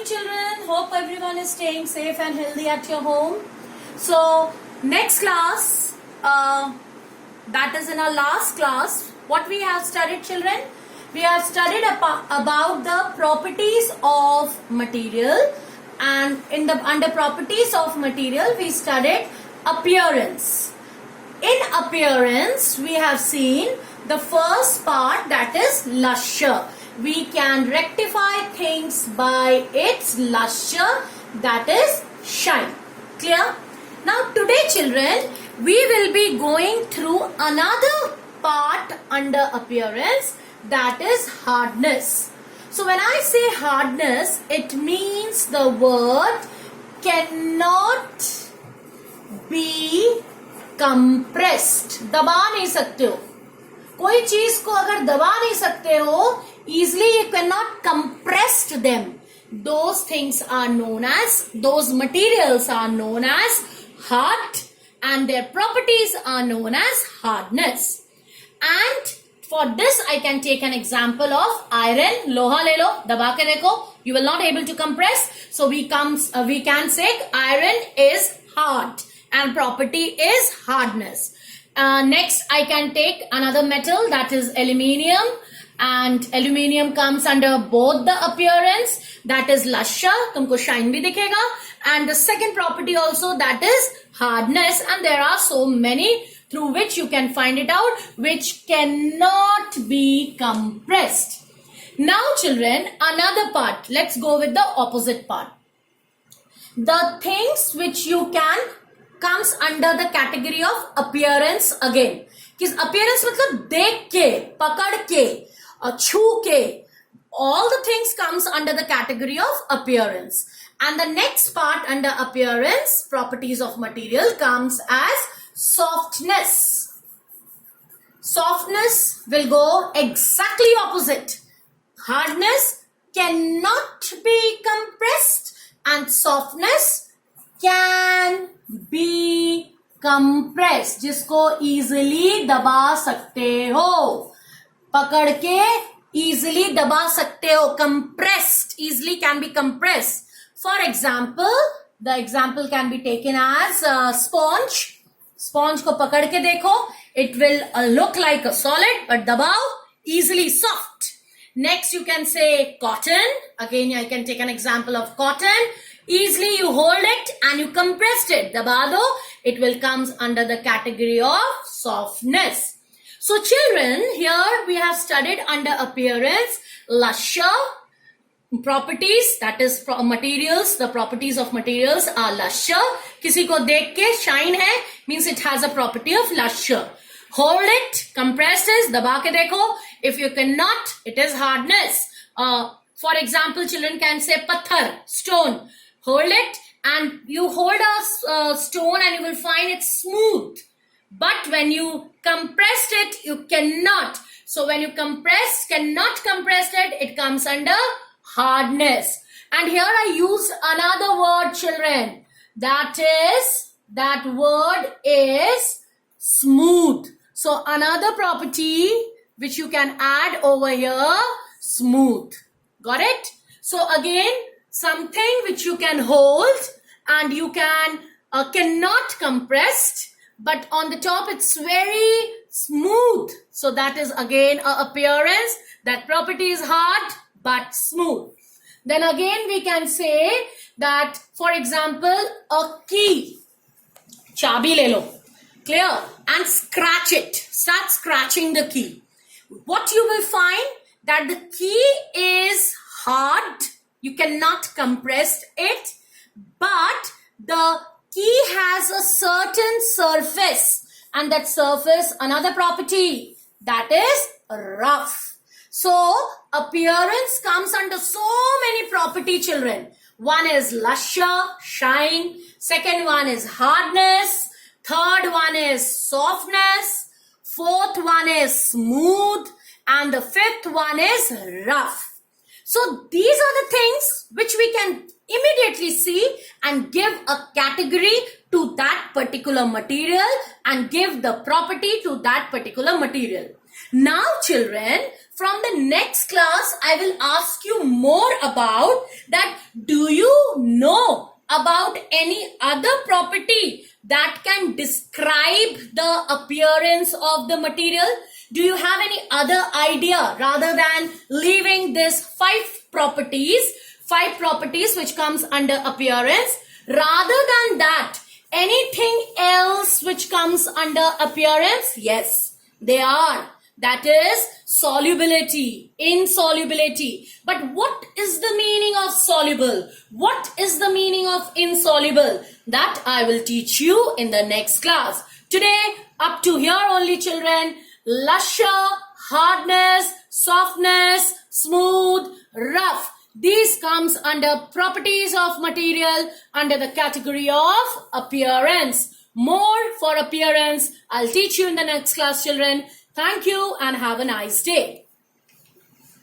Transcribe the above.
morning, children. Hope everyone is staying safe and healthy at your home. So, next class, that is in our last class, what we have studied, children? We have studied about the properties of material, and under properties of material, we studied appearance. In appearance, we have seen the first part, that is lustre. We can rectify things by its lustre, that is shine. Clear? Now today, children, we will be going through another part under appearance, that is hardness. So when I say hardness, it means the word cannot be compressed. दबा नहीं सकते हो, कोई चीज को अगर दबा नहीं सकते हो, easily you cannot compress them. Those things are known as, those materials are known as hard, and their properties are known as hardness. And for this I can take an example of iron. लोहा ले लो, दबा के देखो, you will not able to compress. So we can say iron is hard and property is hardness. Next I can take another metal, that is aluminium, and aluminium comes under both the appearance, that is lustre, तुमको shine भी दिखेगा, and the second property also, that is hardness, and there are so many through which you can find it out, which cannot be compressed. Now children, another part, let's go with the opposite part. The things which you can comes under the category of appearance again. किस appearance मतलब देख के, पकड़ के, छू के, all the things comes under the category of appearance. And the next part under appearance, properties of material, comes as softness. Softness will go exactly opposite. Hardness cannot be compressed and softness can be compressed, जिसको easily दबा सकते हो, पकड़ के easily दबा सकते हो. Compressed, easily can be compressed. For example, the example can be taken as sponge. Sponge को पकड़ के देखो, it will look like a solid, but दबाओ, easily soft. Next you can say cotton. Again I can take an example of cotton. Easily you hold it and you compressed it, दबा दो, it will comes under the category of softness. So children, here we have studied under appearance, lustre, properties, that is materials, the properties of materials are lustre. किसी को देख के shine है, means it has a property of lustre. Hold it, compress is, दबा के देखो, if you cannot, it is hardness. For example, children can say patthar, stone. Hold it and you hold a stone and you will find it smooth. But when you compressed it, you cannot. So when you cannot compress it, it comes under hardness. And here I use another word, children. That word is smooth. So another property which you can add over here, smooth. Got it? So again, something which you can hold and you cannot compress, but on the top it's very smooth. So that is again a appearance. That property is hard but smooth. Then again we can say that, for example, a key. Chabi le lo. Clear? And scratch it. Start scratching the key. What you will find, that the key is hard. You cannot compress it, but the key has a certain surface, and that surface, another property, that is rough. So appearance comes under so many property, children. One is lustre, shine. Second one is hardness. Third one is softness. Fourth one is smooth. And the fifth one is rough. So these are the things which we can immediately see and give a category to to that particular material and give the property to that particular material. Now children, from the next class, I will ask you more about that. Do you know about any other property that can describe the appearance of the material? Do you have any other idea rather than leaving this five properties which comes under appearance? Rather than that, anything else which comes under appearance? Yes, they are. That is solubility, insolubility. But what is the meaning of soluble? What is the meaning of insoluble? That I will teach you in the next class. Today, up to here only children. Lustre, hardness, softness, smooth, rough. These comes under properties of material under the category of appearance. More for appearance. I'll teach you in the next class children. Thank you and have a nice day.